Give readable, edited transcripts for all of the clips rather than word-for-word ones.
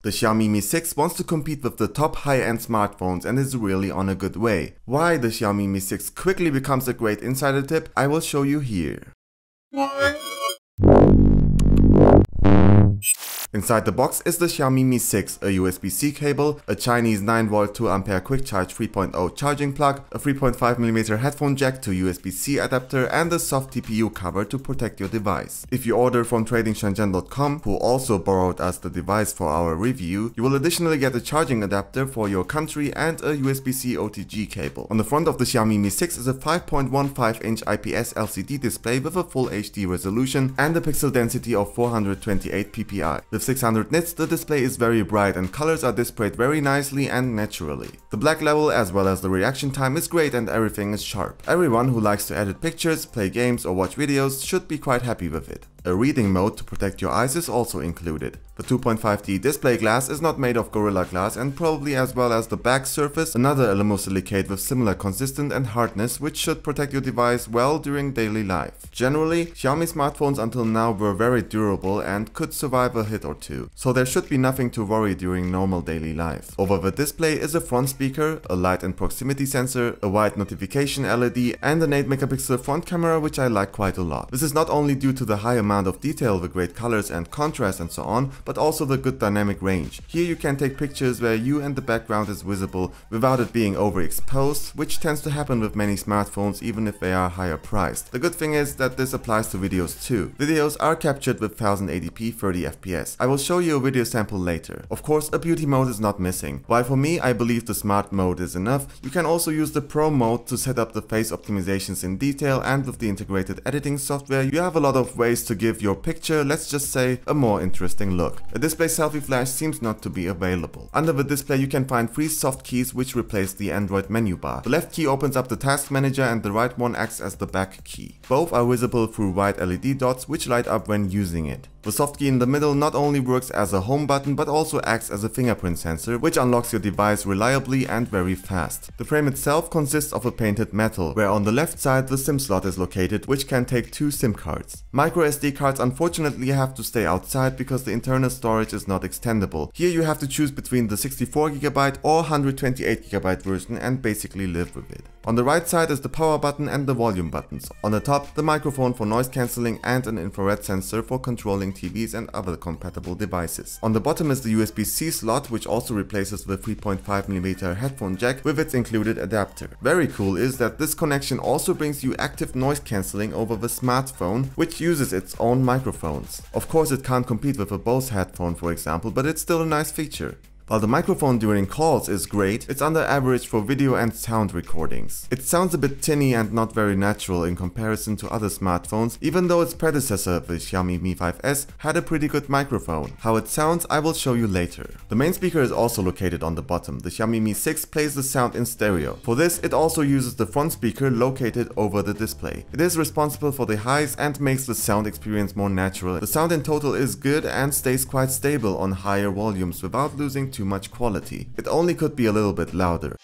The Xiaomi Mi 6 wants to compete with the top high-end smartphones and is really on a good way. Why the Xiaomi Mi 6 quickly becomes a great insider tip, I will show you here. Inside the box is the Xiaomi Mi 6, a USB-C cable, a Chinese 9V 2A quick charge 3.0 charging plug, a 3.5mm headphone jack to USB-C adapter, and a soft TPU cover to protect your device. If you order from tradingshenzhen.com, who also borrowed us the device for our review, you will additionally get a charging adapter for your country and a USB-C OTG cable. On the front of the Xiaomi Mi 6 is a 5.15-inch IPS LCD display with a full HD resolution and a pixel density of 428 ppi. With 600 nits, the display is very bright and colors are displayed very nicely and naturally. The black level as well as the reaction time is great and everything is sharp. Everyone who likes to edit pictures, play games or watch videos should be quite happy with it. A reading mode to protect your eyes is also included. The 2.5D display glass is not made of Gorilla Glass and probably as well as the back surface, another aluminosilicate with similar consistence and hardness which should protect your device well during daily life. Generally, Xiaomi smartphones until now were very durable and could survive a hit or two, so there should be nothing to worry during normal daily life. Over the display is a front speaker, a light and proximity sensor, a white notification LED and an 8MP front camera which I like quite a lot. This is not only due to the high amount of detail, the great colors and contrast and so on, but also the good dynamic range. Here you can take pictures where you and the background is visible without it being overexposed, which tends to happen with many smartphones even if they are higher priced. The good thing is that this applies to videos too. Videos are captured with 1080p 30fps. I will show you a video sample later. Of course, a beauty mode is not missing. While for me I believe the smart mode is enough, you can also use the pro mode to set up the face optimizations in detail, and with the integrated editing software you have a lot of ways to give your picture, let's just say, a more interesting look. A display selfie flash seems not to be available. Under the display you can find 3 soft keys which replace the Android menu bar. The left key opens up the task manager and the right one acts as the back key. Both are visible through white LED dots which light up when using it. The soft key in the middle not only works as a home button but also acts as a fingerprint sensor which unlocks your device reliably and very fast. The frame itself consists of a painted metal, where on the left side the SIM slot is located which can take 2 SIM cards. Micro SD cards unfortunately have to stay outside because the internal storage is not extendable. Here you have to choose between the 64GB or 128GB version and basically live with it. On the right side is the power button and the volume buttons. On the top, the microphone for noise cancelling and an infrared sensor for controlling TVs and other compatible devices. On the bottom is the USB-C slot, which also replaces the 3.5mm headphone jack with its included adapter. Very cool is that this connection also brings you active noise cancelling over the smartphone, which uses its own microphones. Of course it can't compete with a Bose headphone for example, but it's still a nice feature. While the microphone during calls is great, it's under average for video and sound recordings. It sounds a bit tinny and not very natural in comparison to other smartphones, even though its predecessor, the Xiaomi Mi 5S, had a pretty good microphone. How it sounds I will show you later. The main speaker is also located on the bottom. The Xiaomi Mi 6 plays the sound in stereo. For this it also uses the front speaker located over the display. It is responsible for the highs and makes the sound experience more natural. The sound in total is good and stays quite stable on higher volumes without losing too much quality. It only could be a little bit louder.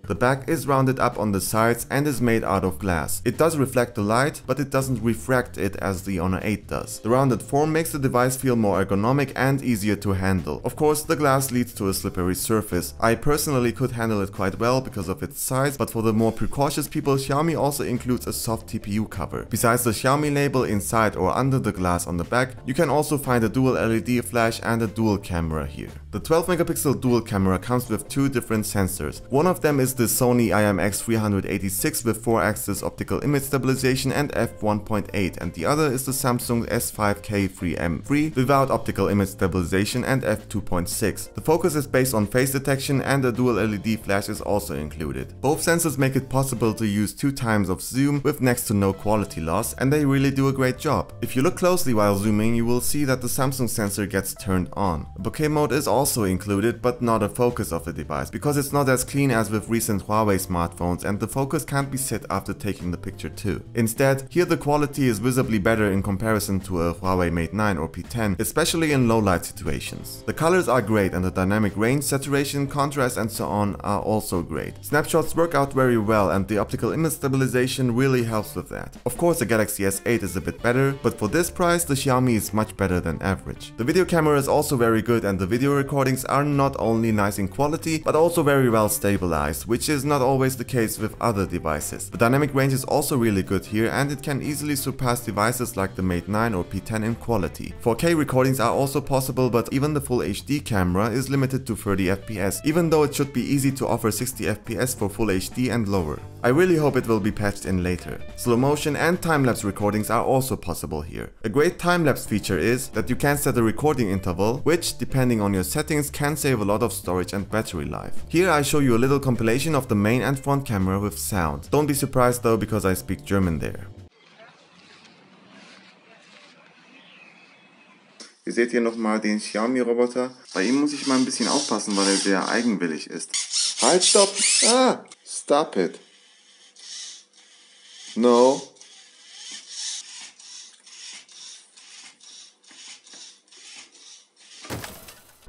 The back is rounded up on the sides and is made out of glass. It does reflect the light, but it doesn't refract it as the Honor 8 does. The rounded form makes the device feel more ergonomic and easier to handle. Of course, the glass leads to a slippery surface. I personally could handle it quite well because of its size, but for the more precautious people, Xiaomi also includes a soft TPU cover. Besides the Xiaomi label inside or under the glass on the back, you can also find a dual LED flash and a dual camera here. The 12MP dual camera comes with 2 different sensors. One of them is the Sony IMX386 with 4-axis optical image stabilization and f1.8, and the other is the Samsung S5K3M3 without optical image stabilization and f2.6. The focus is based on face detection and a dual LED flash is also included. Both sensors make it possible to use 2 times of zoom with next to no quality loss, and they really do a great job. If you look closely while zooming, you will see that the Samsung sensor gets turned on. A bokeh mode is also included, but not a focus of the device, because it's not as clean as with recent recent Huawei smartphones and the focus can't be set after taking the picture too. Instead, here the quality is visibly better in comparison to a Huawei Mate 9 or P10, especially in low light situations. The colors are great and the dynamic range, saturation, contrast and so on are also great. Snapshots work out very well and the optical image stabilization really helps with that. Of course the Galaxy S8 is a bit better, but for this price the Xiaomi is much better than average. The video camera is also very good and the video recordings are not only nice in quality but also very well stabilized, which is not always the case with other devices. The dynamic range is also really good here and it can easily surpass devices like the Mate 9 or P10 in quality. 4K recordings are also possible, but even the full HD camera is limited to 30 FPS, even though it should be easy to offer 60 FPS for full HD and lower. I really hope it will be patched in later. Slow motion and time-lapse recordings are also possible here. A great time-lapse feature is that you can set a recording interval, which, depending on your settings, can save a lot of storage and battery life. Here I show you a little compilation of the main and front camera with sound. Don't be surprised though, because I speak German there. Hier seht ihr nochmal den Xiaomi-Roboter. Bei ihm muss ich mal ein bisschen aufpassen, weil er sehr eigenwillig ist. Halt, stopp! Ah! Stop it! No!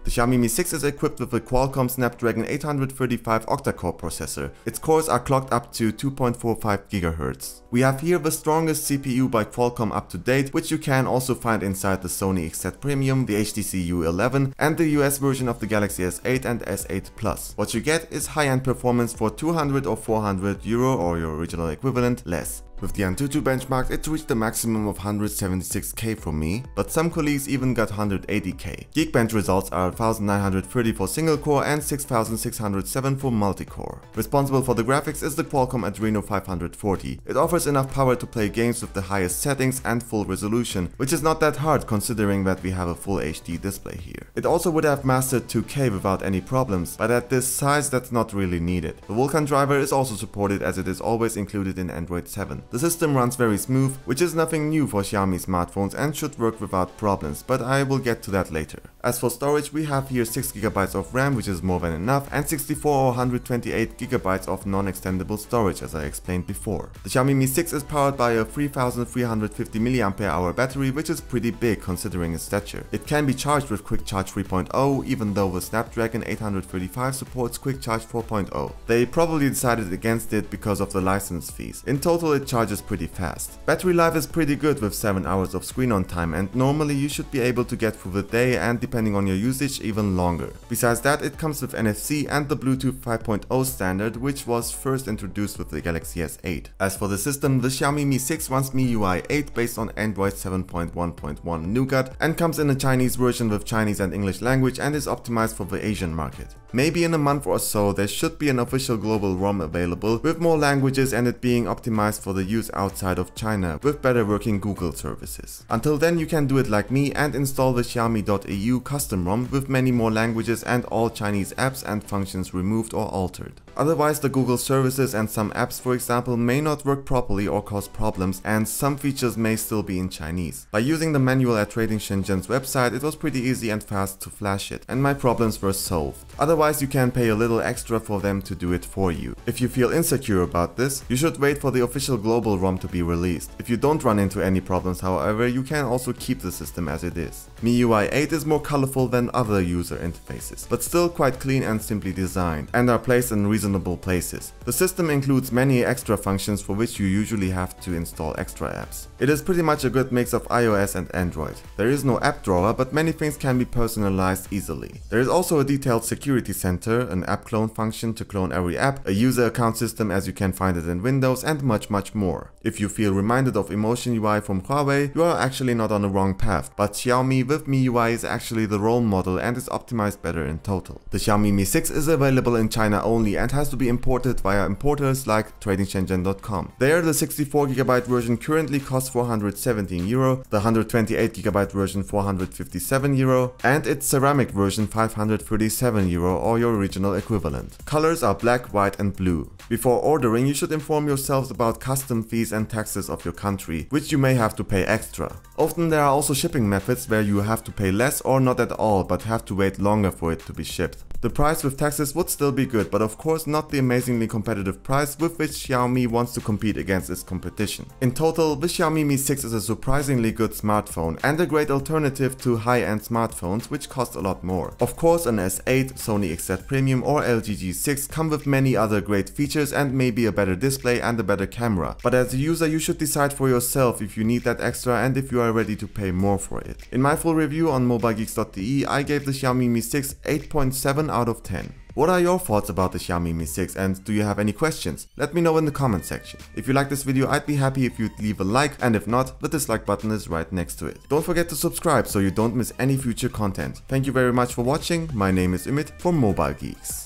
The Xiaomi Mi 6 is equipped with a Qualcomm Snapdragon 835 octa-core processor. Its cores are clocked up to 2.45 GHz. We have here the strongest CPU by Qualcomm up to date, which you can also find inside the Sony XZ Premium, the HTC U11 and the US version of the Galaxy S8 and S8 Plus. What you get is high-end performance for 200 or 400 euro or your original equivalent less. With the Antutu benchmark, it reached a maximum of 176k for me, but some colleagues even got 180k. Geekbench results are 1930 for single core and 6607 for multi-core. Responsible for the graphics is the Qualcomm Adreno 540. It offers enough power to play games with the highest settings and full resolution, which is not that hard considering that we have a full HD display here. It also would have mastered 2K without any problems, but at this size that's not really needed. The Vulkan driver is also supported as it is always included in Android 7. The system runs very smooth, which is nothing new for Xiaomi smartphones and should work without problems, but I will get to that later. As for storage, we have here 6GB of RAM, which is more than enough, and 64 or 128GB of non-extendable storage, as I explained before. The Xiaomi Mi 6 is powered by a 3350 mAh battery, which is pretty big considering its stature. It can be charged with Quick Charge 3.0, even though the Snapdragon 835 supports Quick Charge 4.0. They probably decided against it because of the license fees. In total, it charges pretty fast. Battery life is pretty good with 7 hours of screen on time, and normally you should be able to get through the day and depending on your usage even longer. Besides that, it comes with NFC and the Bluetooth 5.0 standard, which was first introduced with the Galaxy S8. As for the system, the Xiaomi Mi 6 runs MIUI 8 based on Android 7.1.1 Nougat and comes in a Chinese version with Chinese and English language and is optimized for the Asian market. Maybe in a month or so there should be an official global ROM available with more languages and it being optimized for the use outside of China with better working Google services. Until then you can do it like me and install the Xiaomi.eu custom ROM with many more languages and all Chinese apps and functions removed or altered. Otherwise the Google services and some apps, for example, may not work properly or cause problems, and some features may still be in Chinese. By using the manual at Trading Shenzhen's website, it was pretty easy and fast to flash it, and my problems were solved. Otherwise you can pay a little extra for them to do it for you. If you feel insecure about this, you should wait for the official global ROM to be released. If you don't run into any problems, however, you can also keep the system as it is. MIUI 8 is more colorful than other user interfaces, but still quite clean and simply designed, and are placed in reasonable places. The system includes many extra functions for which you usually have to install extra apps. It is pretty much a good mix of iOS and Android. There is no app drawer, but many things can be personalized easily. There is also a detailed security center, an app clone function to clone every app, a user account system as you can find it in Windows, and much more. If you feel reminded of Emotion UI from Huawei, you are actually not on the wrong path, but Xiaomi with MIUI is actually the role model and is optimized better in total. The Xiaomi Mi 6 is available in China only and has to be imported via importers like tradingshenzhen.com. There the 64GB version currently costs 417 euro, the 128GB version 457 euro, and its ceramic version 537 euro or your original equivalent. Colors are black, white and blue. Before ordering, you should inform yourselves about custom fees and taxes of your country, which you may have to pay extra. Often there are also shipping methods where you have to pay less or not at all, but have to wait longer for it to be shipped. The price with taxes would still be good, but of course not the amazingly competitive price with which Xiaomi wants to compete against its competition. In total, the Xiaomi Mi 6 is a surprisingly good smartphone and a great alternative to high-end smartphones which cost a lot more. Of course, an S8, Sony XZ Premium or LG G6 come with many other great features and maybe a better display and a better camera, but as a user you should decide for yourself if you need that extra and if you are ready to pay more for it. In my full review on mobilegeeks.de, I gave the Xiaomi Mi 6 8.7 out of 10. What are your thoughts about the Xiaomi Mi 6 and do you have any questions? Let me know in the comment section. If you like this video, I'd be happy if you'd leave a like, and if not, the dislike button is right next to it. Don't forget to subscribe so you don't miss any future content. Thank you very much for watching. My name is Ümit from Mobile Geeks.